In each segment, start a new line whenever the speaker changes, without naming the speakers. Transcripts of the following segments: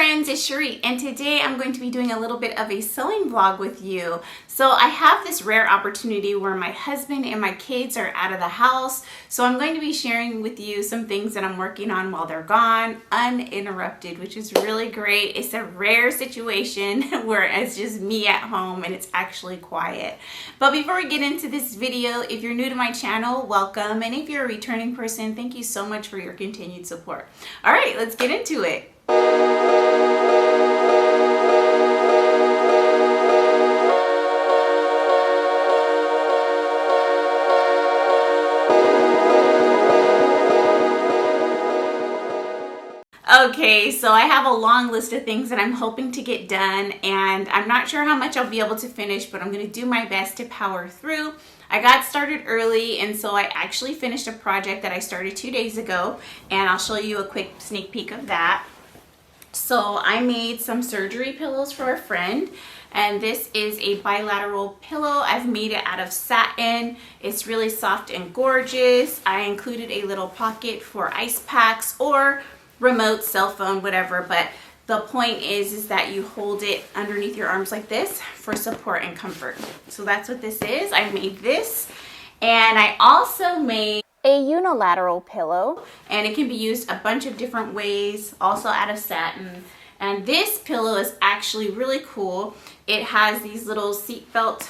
friends, it's Shereé, and today I'm going to be doing a little bit of a sewing vlog with you. So I have this rare opportunity where my husband and my kids are out of the house, so I'm going to be sharing with you some things that I'm working on while they're gone, uninterrupted, which is really great. It's a rare situation where it's just me at home and it's actually quiet. But before we get into this video, if you're new to my channel, welcome, and if you're a returning person, thank you so much for your continued support. All right, let's get into it. Okay, so I have a long list of things that I'm hoping to get done, and I'm not sure how much I'll be able to finish, but I'm going to do my best to power through. I got started early, and so I actually finished a project that I started 2 days ago, and I'll show you a quick sneak peek of that. So I made some surgery pillows for a friend, and this is a bilateral pillow. I've made it out of satin. It's really soft and gorgeous. I included a little pocket for ice packs or remote, cell phone, whatever, but the point is that you hold it underneath your arms like this for support and comfort. So that's what this is. I made this, and I also made a unilateral pillow, and it can be used a bunch of different ways, also out of satin. And this pillow is actually really cool. It has these little seat belt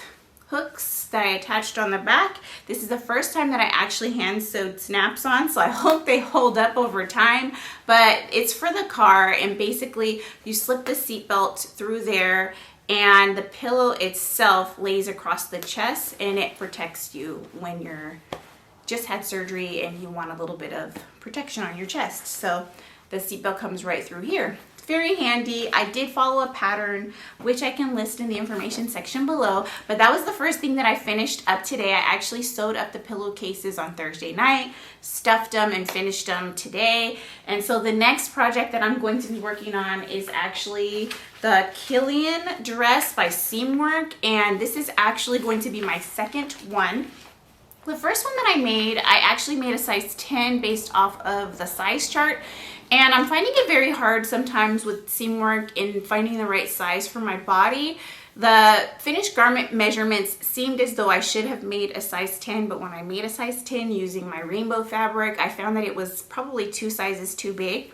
hooks that I attached on the back. This is the first time that I actually hand sewed snaps on, so I hope they hold up over time, but it's for the car, and basically you slip the seat belt through there and the pillow itself lays across the chest, and it protects you when you're just had surgery and you want a little bit of protection on your chest. So the seatbelt comes right through here. It's very handy. I did follow a pattern, which I can list in the information section below, but that was the first thing that I finished up today. I actually sewed up the pillowcases on Thursday night, stuffed them, and finished them today. And so the next project that I'm going to be working on is actually the Killian dress by Seamwork, and this is actually going to be my second one. The first one that I made, I actually made a size 10 based off of the size chart, and I'm finding it very hard sometimes with seamwork in finding the right size for my body. The finished garment measurements seemed as though I should have made a size 10, but when I made a size 10 using my rainbow fabric, I found that it was probably 2 sizes too big.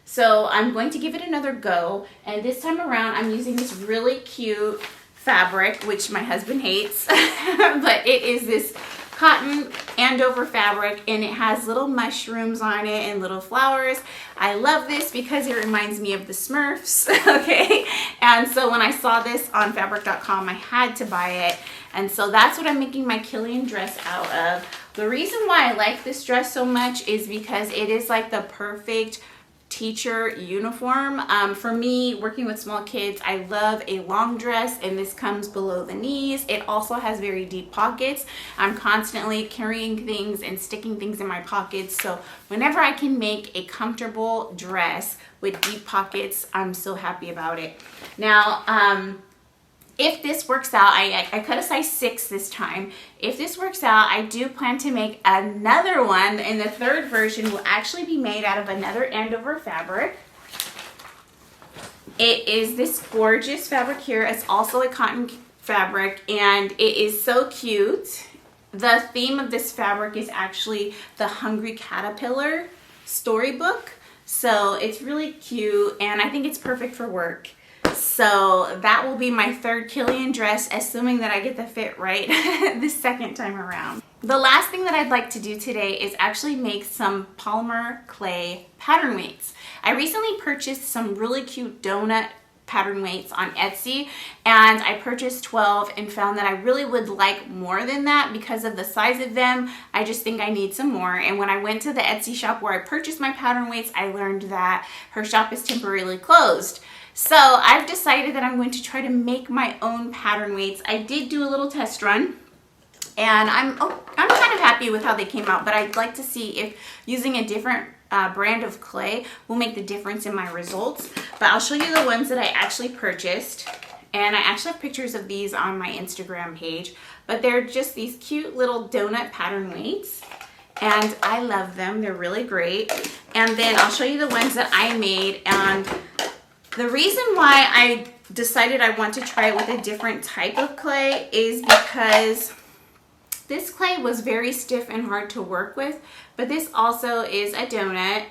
So I'm going to give it another go, and this time around I'm using this really cute fabric, which my husband hates, but it is this cotton Andover fabric, and it has little mushrooms on it and little flowers. I love this because it reminds me of the Smurfs, okay? And so when I saw this on fabric.com, I had to buy it, and so that's what I'm making my Killian dress out of. The reason why I like this dress so much is because it is like the perfect teacher uniform. For me, working with small kids, I love a long dress, and this comes below the knees. It also has very deep pockets. I'm constantly carrying things and sticking things in my pockets, so whenever I can make a comfortable dress with deep pockets, I'm so happy about it. Now, if this works out, I cut a size 6 this time. If this works out, I do plan to make another one, and the third version will actually be made out of another Andover fabric. It is this gorgeous fabric here. It's also a cotton fabric, and it is so cute. The theme of this fabric is actually the Hungry Caterpillar storybook, so it's really cute, and I think it's perfect for work. So that will be my third Killian dress, assuming that I get the fit right the second time around. The last thing that I'd like to do today is actually make some polymer clay pattern weights. I recently purchased some really cute donut pattern weights on Etsy, and I purchased 12 and found that I really would like more than that because of the size of them. I just think I need some more, and when I went to the Etsy shop where I purchased my pattern weights, I learned that her shop is temporarily closed. So I've decided that I'm going to try to make my own pattern weights. I did do a little test run, and I'm kind of happy with how they came out, but I'd like to see if using a different brand of clay will make the difference in my results. But I'll show you the ones that I actually purchased, and I actually have pictures of these on my Instagram page, but they're just these cute little donut pattern weights, and I love them. They're really great. And then I'll show you the ones that I made, and The reason why I decided I want to try it with a different type of clay is because this clay was very stiff and hard to work with, but this also is a donut.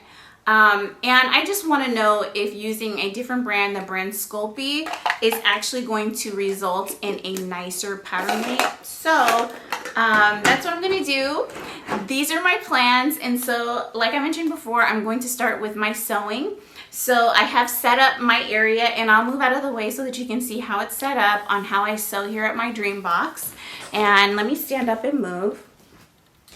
And I just want to know if using a different brand, the brand Sculpey, is actually going to result in a nicer pattern mate. So that's what I'm going to do. These are my plans. And so like I mentioned before, I'm going to start with my sewing. So I have set up my area, and I'll move out of the way so that you can see how it's set up on how I sew here at my DreamBox. And let me stand up and move.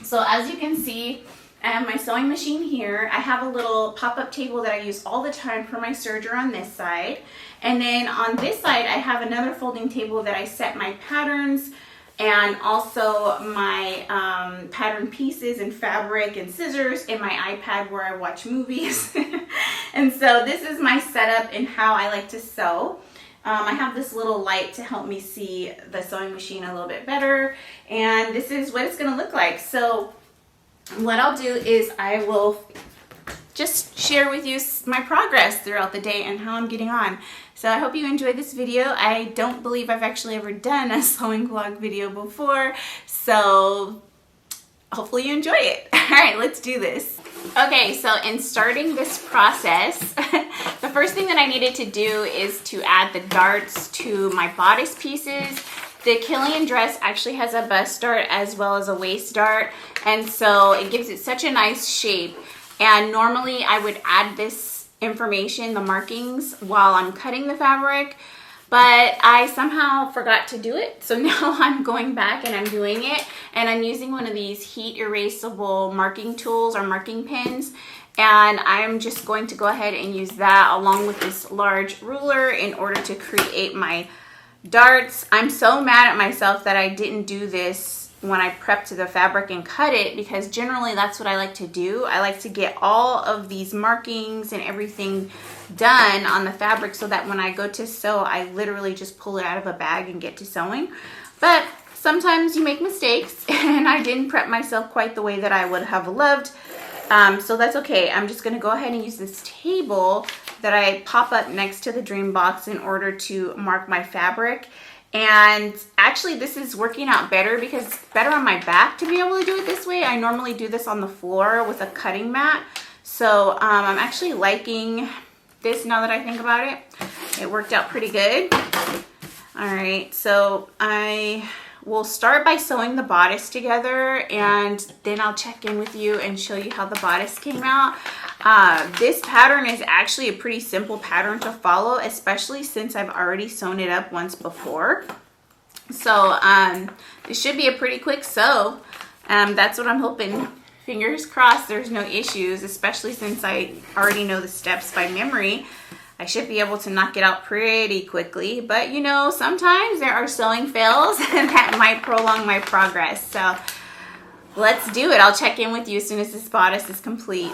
So as you can see, I have my sewing machine here. I have a little pop-up table that I use all the time for my serger on this side. And then on this side, I have another folding table that I set my patterns and also my pattern pieces and fabric and scissors, and my iPad where I watch movies. And so this is my setup and how I like to sew. I have this little light to help me see the sewing machine a little bit better, and this is what it's going to look like. So what I'll do is I will just share with you my progress throughout the day and how I'm getting on. So I hope you enjoyed this video. I don't believe I've actually ever done a sewing vlog video before, so hopefully you enjoy it. All right, let's do this. Okay, so in starting this process, the first thing that I needed to do is to add the darts to my bodice pieces. The Killian dress actually has a bust dart as well as a waist dart, and so it gives it such a nice shape. And normally I would add this information, the markings, while I'm cutting the fabric, but I somehow forgot to do it. So now I'm going back and I'm doing it, and I'm using one of these heat erasable marking tools or marking pins, and I'm just going to go ahead and use that along with this large ruler in order to create my darts. I'm so mad at myself that I didn't do this when I prepped the fabric and cut it, because generally that's what I like to do. I like to get all of these markings and everything done on the fabric so that when I go to sew, I literally just pull it out of a bag and get to sewing. But sometimes you make mistakes, and I didn't prep myself quite the way that I would have loved. So that's okay. I'm just going to go ahead and use this table that I pop up next to the DreamBox in order to mark my fabric. And actually this is working out better because it's better on my back to be able to do it this way. I normally do this on the floor with a cutting mat. So I'm actually liking this now that I think about it. It worked out pretty good. All right, so I will start by sewing the bodice together, and then I'll check in with you and show you how the bodice came out. This pattern is actually a pretty simple pattern to follow, especially since I've already sewn it up once before. So this should be a pretty quick sew. That's what I'm hoping. Fingers crossed there's no issues, especially since I already know the steps by memory. I should be able to knock it out pretty quickly, but you know, sometimes there are sewing fails and that might prolong my progress. So let's do it. I'll check in with you as soon as this bodice is complete.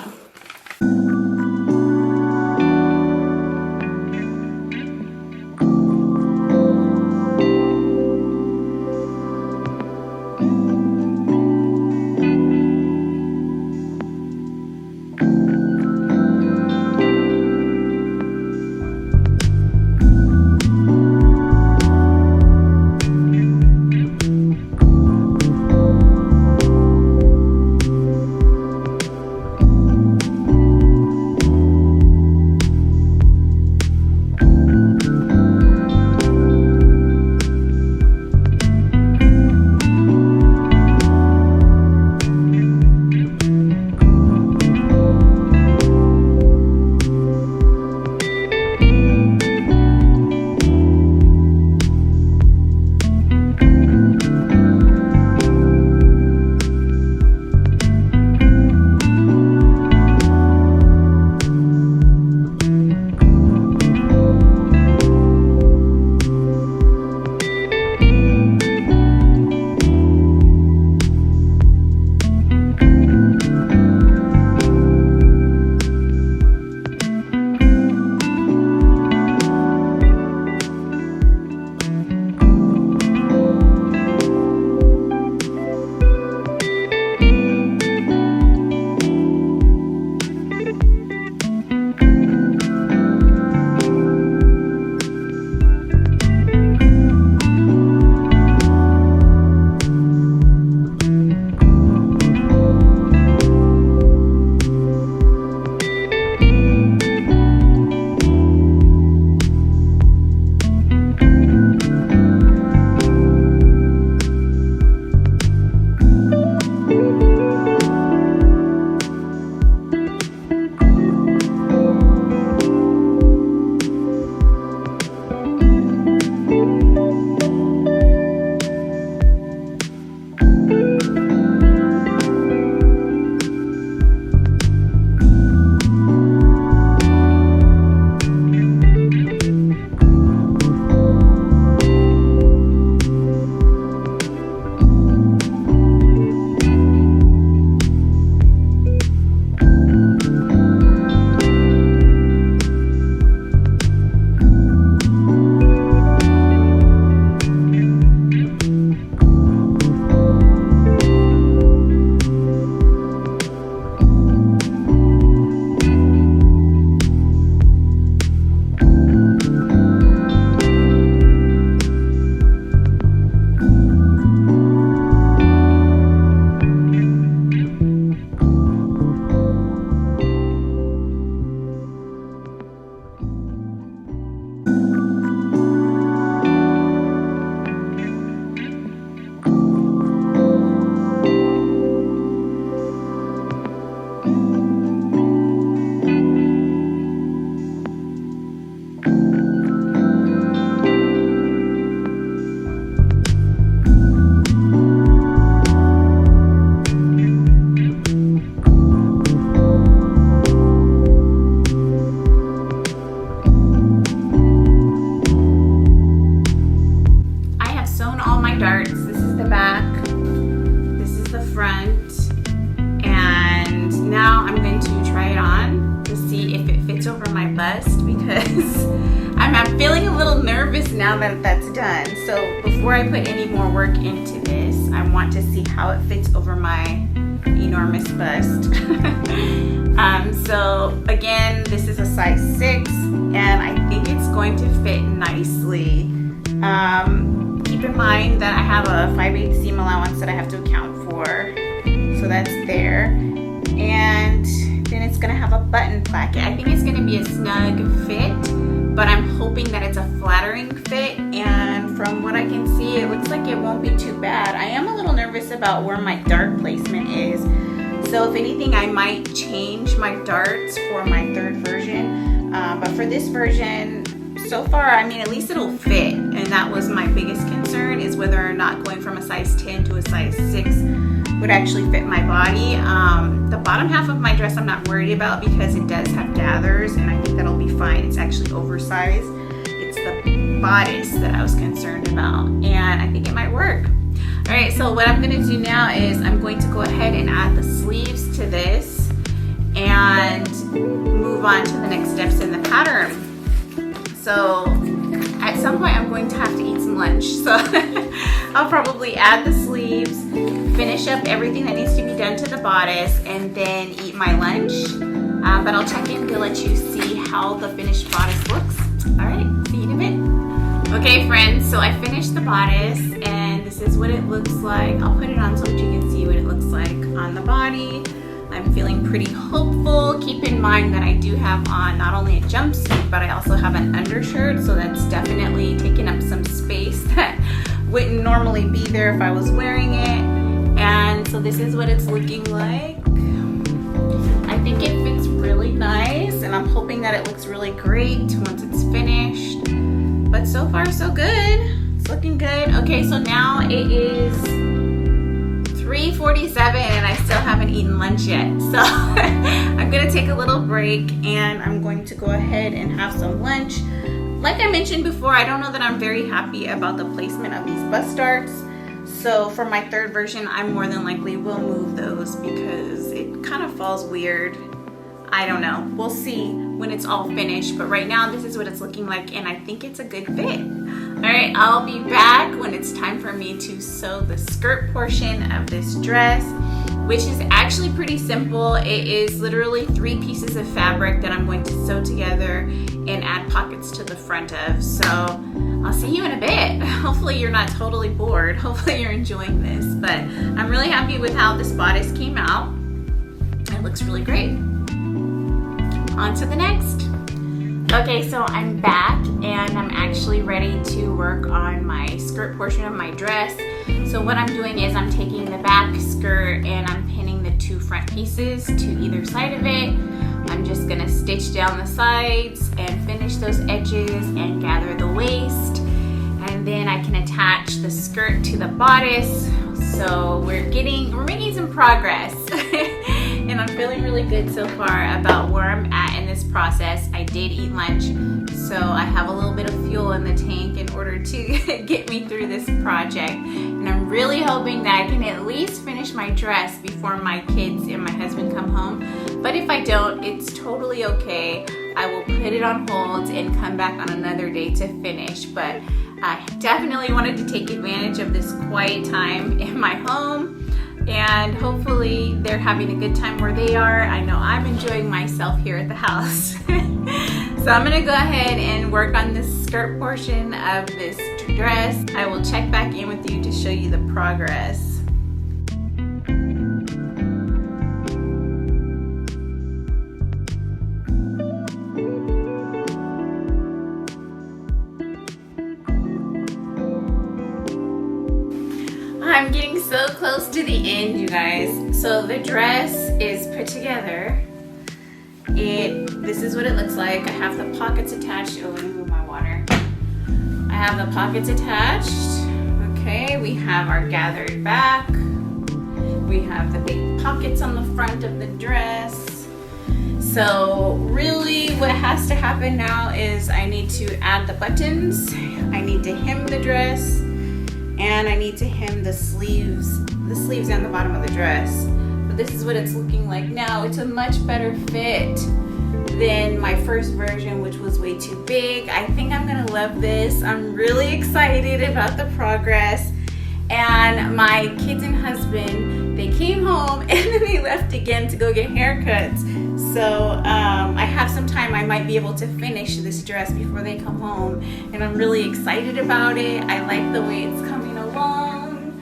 because I'm feeling a little nervous now that that's done. So before I put any more work into this, I want to see how it fits over my enormous bust. So again, this is a size 6 and I think it's going to fit nicely. Keep in mind that I have a 5/8 seam allowance that I have to account for, so that's there. And then it's gonna have a button placket. I think it's gonna be a snug fit, but I'm hoping that it's a flattering fit, and from what I can see, it looks like it won't be too bad. I am a little nervous about where my dart placement is, so if anything, I might change my darts for my third version, but for this version, so far, I mean, at least it'll fit, and that was my biggest concern, is whether or not going from a size 10 to a size 6 would actually fit my body. The bottom half of my dress I'm not worried about because it does have gathers, and I think that'll be fine. It's actually oversized. It's the bodice that I was concerned about, and I think it might work. All right, so what I'm gonna do now is I'm going to go ahead and add the sleeves to this and move on to the next steps in the pattern. So at some point I'm going to have to eat some lunch, so I'll probably add the sleeves, finish up everything that needs to be done to the bodice, and then eat my lunch. But I'll check in to let you see how the finished bodice looks. All right, see you in a bit. Okay friends, so I finished the bodice and this is what it looks like. I'll put it on so that you can see what it looks like on the body. I'm feeling pretty hopeful. Keep in mind that I do have on not only a jumpsuit, but I also have an undershirt, so that's definitely taking up some space that wouldn't normally be there if I was wearing it. And so this is what it's looking like. I think it fits really nice, and I'm hoping that it looks really great once it's finished. But so far so good. It's looking good. Okay, so now it is 3:47 and I still haven't eaten lunch yet. So I'm gonna take a little break and I'm going to go ahead and have some lunch. Like I mentioned before, I don't know that I'm very happy about the placement of these bust darts. So for my third version, I more than likely will move those because it kind of falls weird. I don't know. We'll see when it's all finished, but right now this is what it's looking like and I think it's a good fit. All right, I'll be back when it's time for me to sew the skirt portion of this dress, which is actually pretty simple. It is literally 3 pieces of fabric that I'm going to sew together and add pockets to the front of. So I'll see you in a bit. Hopefully you're not totally bored. Hopefully you're enjoying this, but I'm really happy with how this bodice came out. It looks really great. On to the next. Okay, so I'm back and I'm actually ready to work on my skirt portion of my dress. So what I'm doing is I'm taking the back skirt and I'm pinning the 2 front pieces to either side of it. I'm just gonna stitch down the sides and finish those edges and gather the waist. And then I can attach the skirt to the bodice. So we're making some progress. And I'm feeling really good so far about where I'm at in this process. I did eat lunch, so I have a little bit of fuel in the tank in order to get me through this project. And I'm really hoping that I can at least finish my dress before my kids and my husband come home. But if I don't, it's totally okay. I will put it on hold and come back on another day to finish. But I definitely wanted to take advantage of this quiet time in my home. And hopefully they're having a good time where they are. I know I'm enjoying myself here at the house. So I'm gonna go ahead and work on this skirt portion of this dress. I will check back in with you to show you the progress. I'm getting so close to the end, you guys. So the dress is put together. This is what it looks like. I have the pockets attached. Oh, let me move my water. I have the pockets attached. Okay, we have our gathered back. We have the big pockets on the front of the dress. So really what has to happen now is I need to add the buttons. I need to hem the dress. And I need to hem the sleeves and the bottom of the dress. But this is what it's looking like now. It's a much better fit than my first version, which was way too big. I think I'm gonna love this. I'm really excited about the progress. And my kids and husband, they came home and then they left again to go get haircuts. So I have some time. I might be able to finish this dress before they come home, and I'm really excited about it. I like the way it's coming along,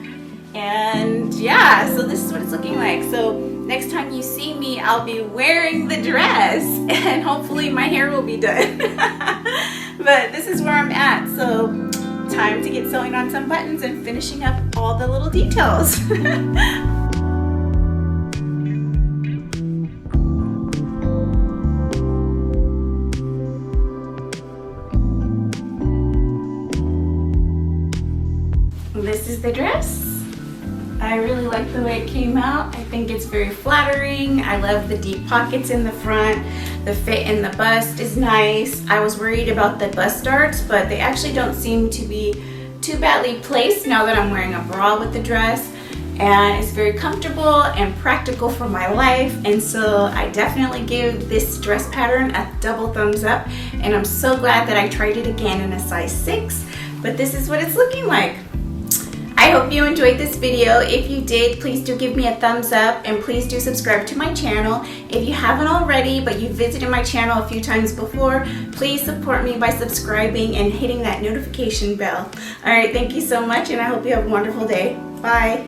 and yeah, so this is what it's looking like. So next time you see me, I'll be wearing the dress and hopefully my hair will be done. But this is where I'm at, so time to get sewing on some buttons and finishing up all the little details. This is the dress. I really like the way it came out. I think it's very flattering. I love the deep pockets in the front. The fit in the bust is nice. I was worried about the bust darts, but they actually don't seem to be too badly placed now that I'm wearing a bra with the dress. And it's very comfortable and practical for my life. And so I definitely give this dress pattern a double thumbs up. And I'm so glad that I tried it again in a size 6. But this is what it's looking like. I hope you enjoyed this video. If you did, please do give me a thumbs up and please do subscribe to my channel. If you haven't already, but you've visited my channel a few times before, please support me by subscribing and hitting that notification bell. All right, thank you so much, and I hope you have a wonderful day. Bye.